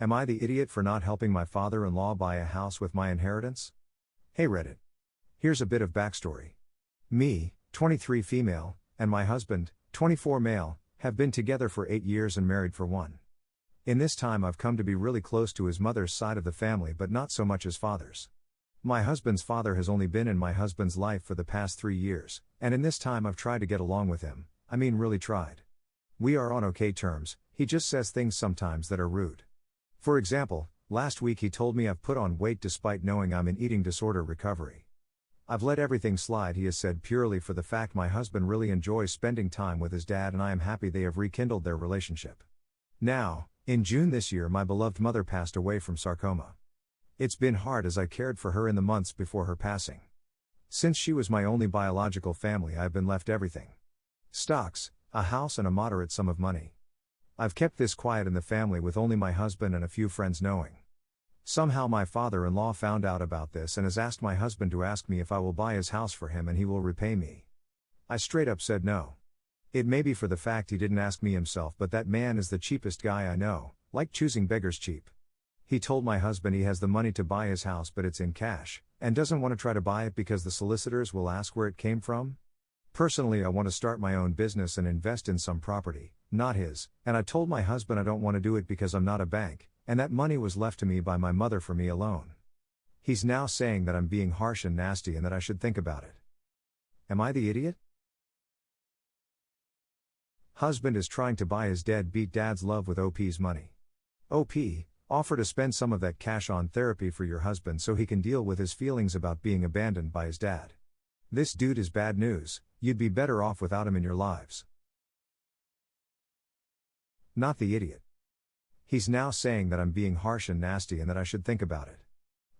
Am I the idiot for not helping my father-in-law buy a house with my inheritance? Hey Reddit. Here's a bit of backstory. Me, 23 female, and my husband, 24 male, have been together for 8 years and married for 1. In this time I've come to be really close to his mother's side of the family but not so much his father's. My husband's father has only been in my husband's life for the past 3 years, and in this time I've tried to get along with him, I mean really tried. We are on okay terms, he just says things sometimes that are rude. For example, last week he told me I've put on weight despite knowing I'm in eating disorder recovery. I've let everything slide, he has said, purely for the fact my husband really enjoys spending time with his dad and I am happy they have rekindled their relationship. Now, in June this year my beloved mother passed away from sarcoma. It's been hard as I cared for her in the months before her passing. Since she was my only biological family I've been left everything. Stocks, a house and a moderate sum of money. I've kept this quiet in the family with only my husband and a few friends knowing. Somehow my father-in-law found out about this and has asked my husband to ask me if I will buy his house for him and he will repay me. I straight up said no. It may be for the fact he didn't ask me himself, but that man is the cheapest guy I know, like choosing beggars cheap. He told my husband he has the money to buy his house but it's in cash, and doesn't want to try to buy it because the solicitors will ask where it came from. Personally I want to start my own business and invest in some property, not his, and I told my husband I don't want to do it because I'm not a bank, and that money was left to me by my mother for me alone. He's now saying that I'm being harsh and nasty and that I should think about it. Am I the idiot? Husband is trying to buy his deadbeat dad's love with OP's money. OP, offer to spend some of that cash on therapy for your husband so he can deal with his feelings about being abandoned by his dad. This dude is bad news, you'd be better off without him in your lives. Not the idiot. He's now saying that I'm being harsh and nasty and that I should think about it.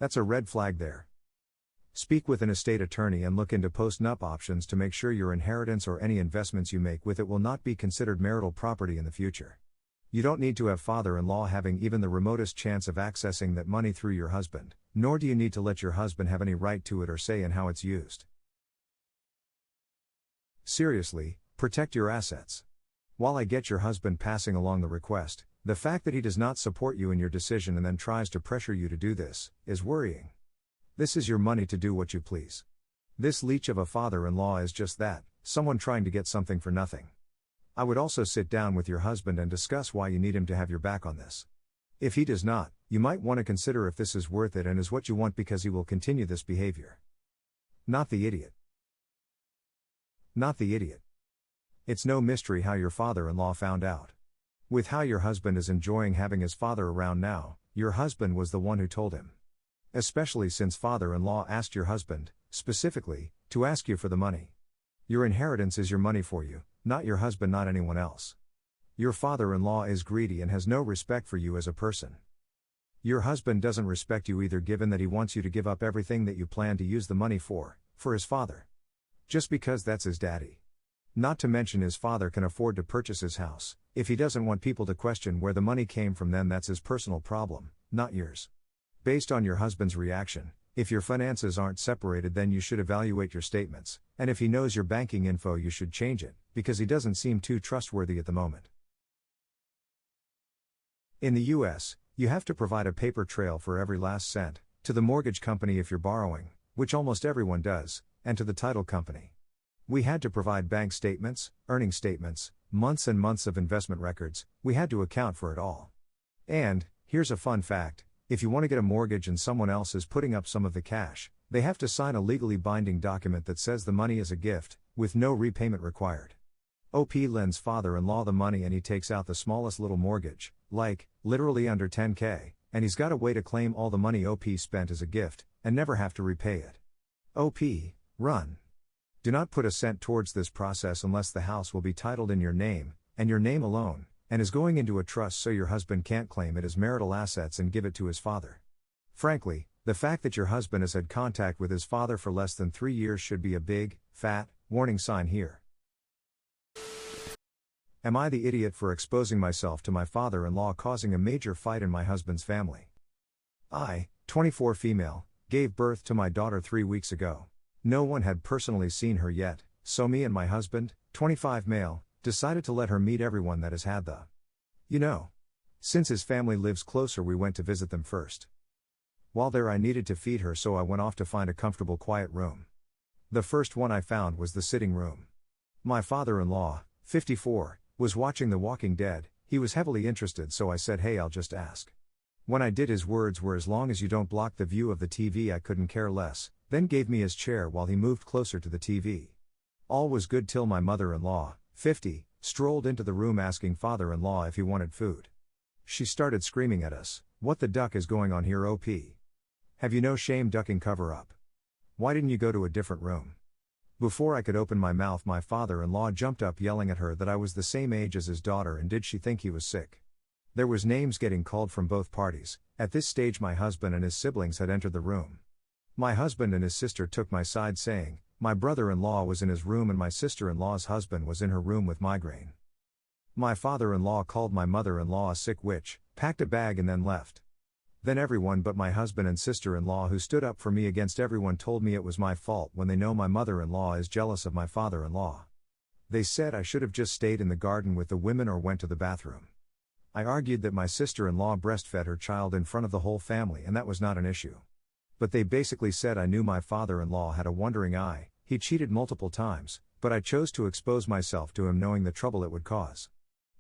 That's a red flag there. Speak with an estate attorney and look into post-nup options to make sure your inheritance or any investments you make with it will not be considered marital property in the future. You don't need to have father-in-law having even the remotest chance of accessing that money through your husband, nor do you need to let your husband have any right to it or say in how it's used. Seriously, protect your assets. While I get your husband passing along the request, the fact that he does not support you in your decision and then tries to pressure you to do this, is worrying. This is your money to do what you please. This leech of a father-in-law is just that, someone trying to get something for nothing. I would also sit down with your husband and discuss why you need him to have your back on this. If he does not, you might want to consider if this is worth it and is what you want because he will continue this behavior. Not the idiot. Not the idiot. It's no mystery how your father-in-law found out. With how your husband is enjoying having his father around now, your husband was the one who told him. Especially since father-in-law asked your husband, specifically, to ask you for the money. Your inheritance is your money for you, not your husband, not anyone else. Your father-in-law is greedy and has no respect for you as a person. Your husband doesn't respect you either, given that he wants you to give up everything that you plan to use the money for his father. Just because that's his daddy. Not to mention his father can afford to purchase his house. If he doesn't want people to question where the money came from, then that's his personal problem, not yours. Based on your husband's reaction, if your finances aren't separated, then you should evaluate your statements, and if he knows your banking info you should change it, because he doesn't seem too trustworthy at the moment. In the US, you have to provide a paper trail for every last cent, to the mortgage company if you're borrowing, which almost everyone does, and to the title company. We had to provide bank statements, earning statements, months and months of investment records, we had to account for it all. And, here's a fun fact, if you want to get a mortgage and someone else is putting up some of the cash, they have to sign a legally binding document that says the money is a gift, with no repayment required. OP lends father-in-law the money and he takes out the smallest little mortgage, like, literally under $10K, and he's got a way to claim all the money OP spent as a gift, and never have to repay it. OP, run. Do not put a cent towards this process unless the house will be titled in your name, and your name alone, and is going into a trust so your husband can't claim it as marital assets and give it to his father. Frankly, the fact that your husband has had contact with his father for less than 3 years should be a big, fat, warning sign here. Am I the idiot for exposing myself to my father-in-law causing a major fight in my husband's family? I, 24 female, gave birth to my daughter 3 weeks ago. No one had personally seen her yet, so me and my husband, 25 male, decided to let her meet everyone that has had the Since his family lives closer, we went to visit them first. While there, I needed to feed her, so I went off to find a comfortable, quiet room. The first one I found was the sitting room. My father-in-law, 54, was watching The Walking Dead. He was heavily interested, so I said, "Hey, I'll just ask." When I did, his words were, "As long as you don't block the view of the TV, I couldn't care less," then gave me his chair while he moved closer to the TV. All was good till my mother-in-law, 50, strolled into the room asking father-in-law if he wanted food. She started screaming at us, "What the duck is going on here, OP? Have you no shame ducking cover up? Why didn't you go to a different room?" Before I could open my mouth, my father-in-law jumped up yelling at her that I was the same age as his daughter and did she think he was sick. There was names getting called from both parties. At this stage my husband and his siblings had entered the room. My husband and his sister took my side saying, my brother-in-law was in his room and my sister-in-law's husband was in her room with migraine. My father-in-law called my mother-in-law a sick witch, packed a bag and then left. Then everyone but my husband and sister-in-law, who stood up for me against everyone, told me it was my fault when they know my mother-in-law is jealous of my father-in-law. They said I should have just stayed in the garden with the women or went to the bathroom. I argued that my sister-in-law breastfed her child in front of the whole family and that was not an issue. But they basically said I knew my father-in-law had a wandering eye, he cheated multiple times, but I chose to expose myself to him knowing the trouble it would cause.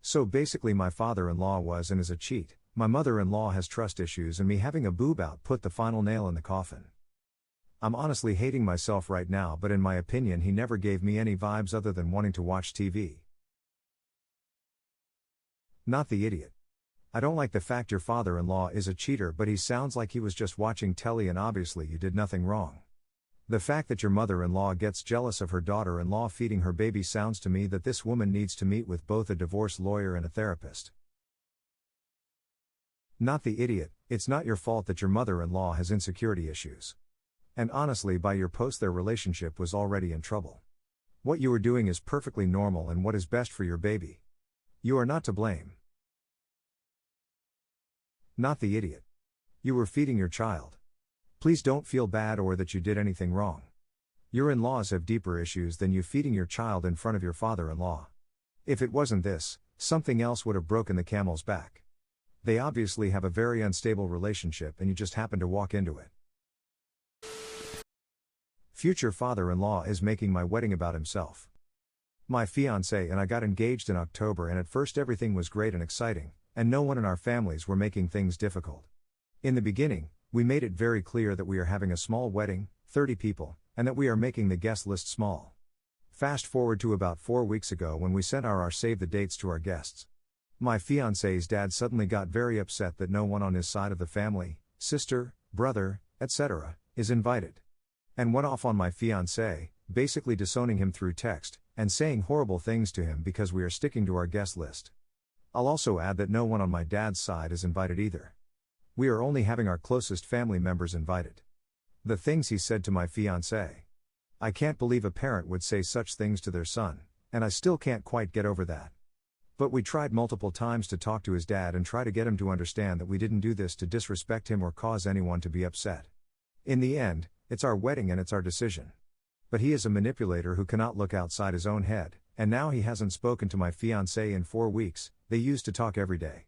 So basically my father-in-law was and is a cheat, my mother-in-law has trust issues, and me having a boob out put the final nail in the coffin. I'm honestly hating myself right now, but in my opinion he never gave me any vibes other than wanting to watch TV. Not the idiot. I don't like the fact your father-in-law is a cheater, but he sounds like he was just watching telly and obviously you did nothing wrong. The fact that your mother-in-law gets jealous of her daughter-in-law feeding her baby sounds to me that this woman needs to meet with both a divorce lawyer and a therapist. Not the idiot. It's not your fault that your mother-in-law has insecurity issues. And honestly, by your post their relationship was already in trouble. What you are doing is perfectly normal and what is best for your baby. You are not to blame. Not the idiot. You were feeding your child. Please don't feel bad or that you did anything wrong. Your in-laws have deeper issues than you feeding your child in front of your father-in-law. If it wasn't this, something else would have broken the camel's back. They obviously have a very unstable relationship and you just happen to walk into it. Future father-in-law is making my wedding about himself. My fiancé and I got engaged in October and at first everything was great and exciting, and no one in our families were making things difficult. In the beginning, we made it very clear that we are having a small wedding, 30 people, and that we are making the guest list small. Fast forward to about 4 weeks ago when we sent our save the dates to our guests. My fiancé's dad suddenly got very upset that no one on his side of the family, sister, brother, etc., is invited. And went off on my fiancé, basically disowning him through text, and saying horrible things to him because we are sticking to our guest list. I'll also add that no one on my dad's side is invited either. We are only having our closest family members invited. The things he said to my fiancé. I can't believe a parent would say such things to their son, and I still can't quite get over that. But we tried multiple times to talk to his dad and try to get him to understand that we didn't do this to disrespect him or cause anyone to be upset. In the end, it's our wedding and it's our decision. But he is a manipulator who cannot look outside his own head, and now he hasn't spoken to my fiancé in 4 weeks. They used to talk every day.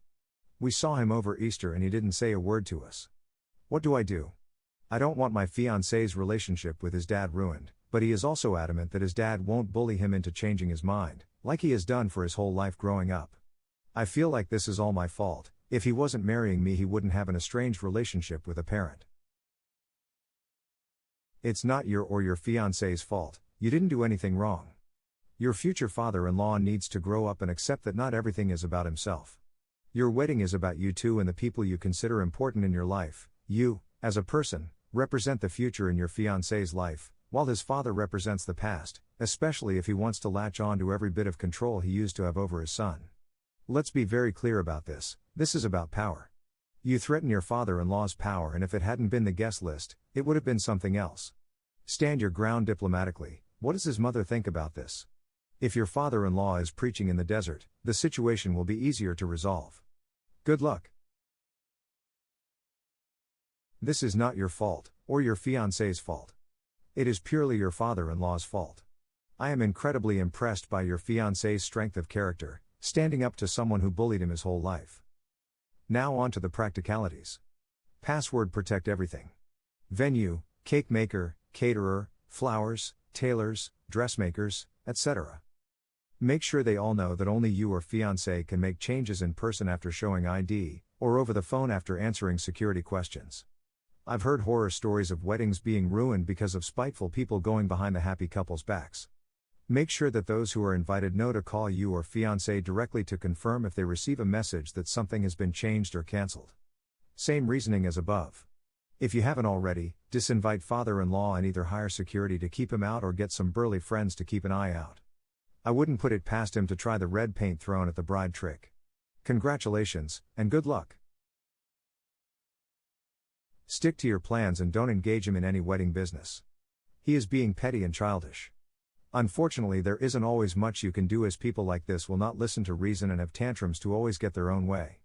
We saw him over Easter and he didn't say a word to us. What do? I don't want my fiancé's relationship with his dad ruined, but he is also adamant that his dad won't bully him into changing his mind, like he has done for his whole life growing up. I feel like this is all my fault. If he wasn't marrying me, he wouldn't have an estranged relationship with a parent. It's not your or your fiancé's fault. You didn't do anything wrong. Your future father-in-law needs to grow up and accept that not everything is about himself. Your wedding is about you two and the people you consider important in your life. You, as a person, represent the future in your fiancé's life, while his father represents the past, especially if he wants to latch on to every bit of control he used to have over his son. Let's be very clear about this. This is about power. You threaten your father-in-law's power, and if it hadn't been the guest list, it would have been something else. Stand your ground diplomatically. What does his mother think about this? If your father-in-law is preaching in the desert, the situation will be easier to resolve. Good luck. This is not your fault, or your fiancé's fault. It is purely your father-in-law's fault. I am incredibly impressed by your fiancé's strength of character, standing up to someone who bullied him his whole life. Now on to the practicalities. Password protect everything. Venue, cake maker, caterer, flowers, tailors, dressmakers, etc. Make sure they all know that only you or fiancé can make changes in person after showing ID, or over the phone after answering security questions. I've heard horror stories of weddings being ruined because of spiteful people going behind the happy couple's backs. Make sure that those who are invited know to call you or fiancé directly to confirm if they receive a message that something has been changed or cancelled. Same reasoning as above. If you haven't already, disinvite father-in-law and either hire security to keep him out or get some burly friends to keep an eye out. I wouldn't put it past him to try the red paint thrown at the bride trick. Congratulations, and good luck. Stick to your plans and don't engage him in any wedding business. He is being petty and childish. Unfortunately, there isn't always much you can do, as people like this will not listen to reason and have tantrums to always get their own way.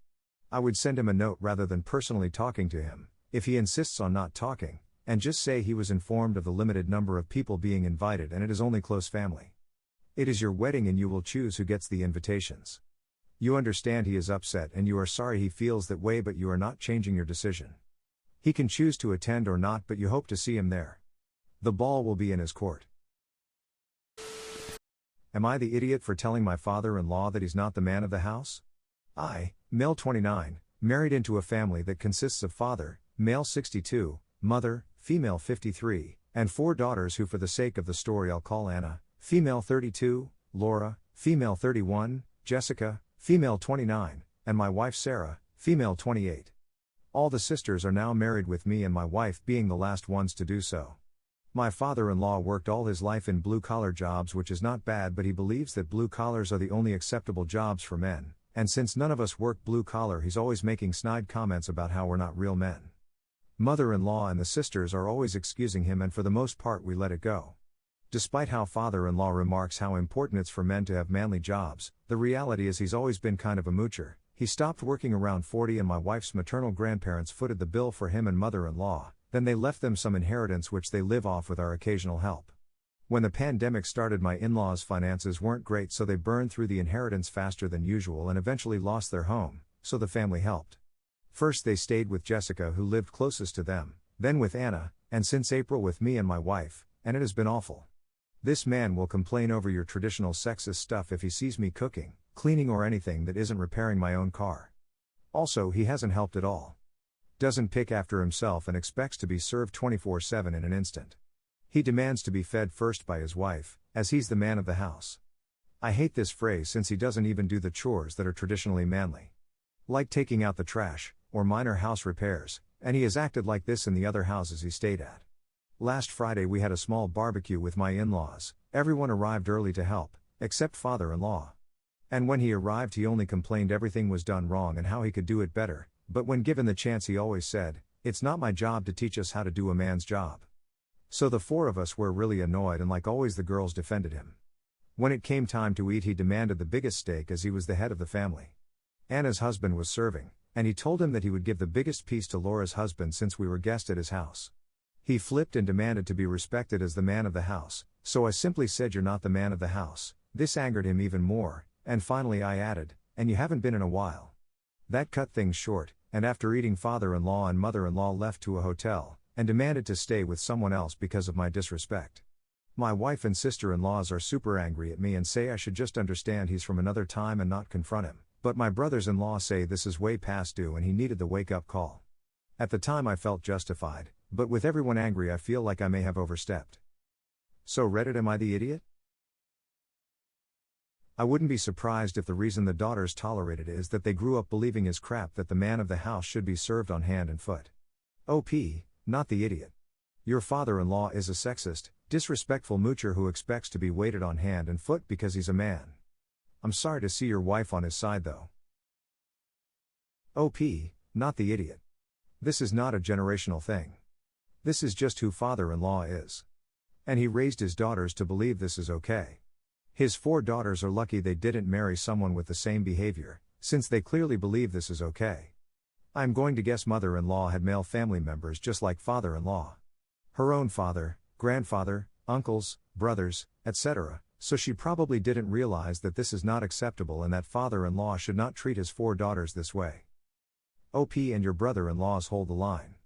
I would send him a note rather than personally talking to him, if he insists on not talking, and just say he was informed of the limited number of people being invited and it is only close family. It is your wedding and you will choose who gets the invitations. You understand he is upset and you are sorry he feels that way, but you are not changing your decision. He can choose to attend or not, but you hope to see him there. The ball will be in his court. Am I the idiot for telling my father-in-law that he's not the man of the house? I, male 29, married into a family that consists of father, male 62, mother, female 53, and 4 daughters who, for the sake of the story, I'll call Anna, female 32, Laura, female 31, Jessica, female 29, and my wife Sarah, female 28. All the sisters are now married, with me and my wife being the last ones to do so. My father-in-law worked all his life in blue-collar jobs, which is not bad, but he believes that blue collars are the only acceptable jobs for men, and since none of us work blue-collar, he's always making snide comments about how we're not real men. Mother-in-law and the sisters are always excusing him, and for the most part we let it go. Despite how father-in-law remarks how important it's for men to have manly jobs, the reality is he's always been kind of a moocher. He stopped working around 40 and my wife's maternal grandparents footed the bill for him and mother-in-law, then they left them some inheritance which they live off with our occasional help. When the pandemic started, my in-laws' finances weren't great, so they burned through the inheritance faster than usual and eventually lost their home, so the family helped. First they stayed with Jessica, who lived closest to them, then with Anna, and since April with me and my wife, and it has been awful. This man will complain over your traditional sexist stuff if he sees me cooking, cleaning or anything that isn't repairing my own car. Also, he hasn't helped at all. Doesn't pick after himself and expects to be served 24/7 in an instant. He demands to be fed first by his wife, as he's the man of the house. I hate this phrase since he doesn't even do the chores that are traditionally manly. Like taking out the trash, or minor house repairs, and he has acted like this in the other houses he stayed at. Last Friday we had a small barbecue with my in-laws. Everyone arrived early to help, except father-in-law. And when he arrived he only complained everything was done wrong and how he could do it better, but when given the chance he always said, "It's not my job to teach us how to do a man's job." So the 4 of us were really annoyed, and like always the girls defended him. When it came time to eat he demanded the biggest steak as he was the head of the family. Anna's husband was serving, and he told him that he would give the biggest piece to Laura's husband since we were guests at his house. He flipped and demanded to be respected as the man of the house, so I simply said, "You're not the man of the house." This angered him even more, and finally I added, "And you haven't been in a while." That cut things short, and after eating father-in-law and mother-in-law left to a hotel, and demanded to stay with someone else because of my disrespect. My wife and sister-in-laws are super angry at me and say I should just understand he's from another time and not confront him, but my brothers-in-law say this is way past due and he needed the wake-up call. At the time I felt justified, but with everyone angry I feel like I may have overstepped. So Reddit, am I the idiot? I wouldn't be surprised if the reason the daughters tolerated is that they grew up believing his crap that the man of the house should be served on hand and foot. OP, not the idiot. Your father-in-law is a sexist, disrespectful moocher who expects to be waited on hand and foot because he's a man. I'm sorry to see your wife on his side though. OP, not the idiot. This is not a generational thing. This is just who father-in-law is. And he raised his daughters to believe this is okay. His 4 daughters are lucky they didn't marry someone with the same behavior, since they clearly believe this is okay. I'm going to guess mother-in-law had male family members just like father-in-law. Her own father, grandfather, uncles, brothers, etc., so she probably didn't realize that this is not acceptable and that father-in-law should not treat his 4 daughters this way. OP and your brother-in-laws hold the line.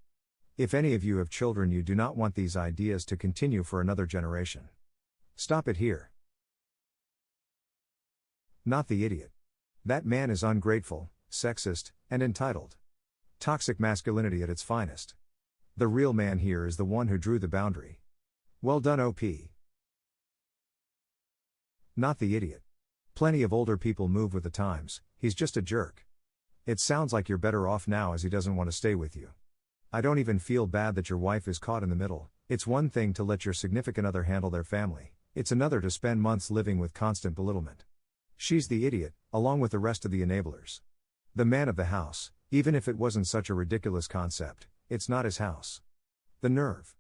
If any of you have children, you do not want these ideas to continue for another generation. Stop it here. Not the idiot. That man is ungrateful, sexist, and entitled. Toxic masculinity at its finest. The real man here is the one who drew the boundary. Well done, OP. Not the idiot. Plenty of older people move with the times, he's just a jerk. It sounds like you're better off now as he doesn't want to stay with you. I don't even feel bad that your wife is caught in the middle. It's one thing to let your significant other handle their family, it's another to spend months living with constant belittlement. She's the idiot, along with the rest of the enablers. The man of the house, even if it wasn't such a ridiculous concept, it's not his house. The nerve.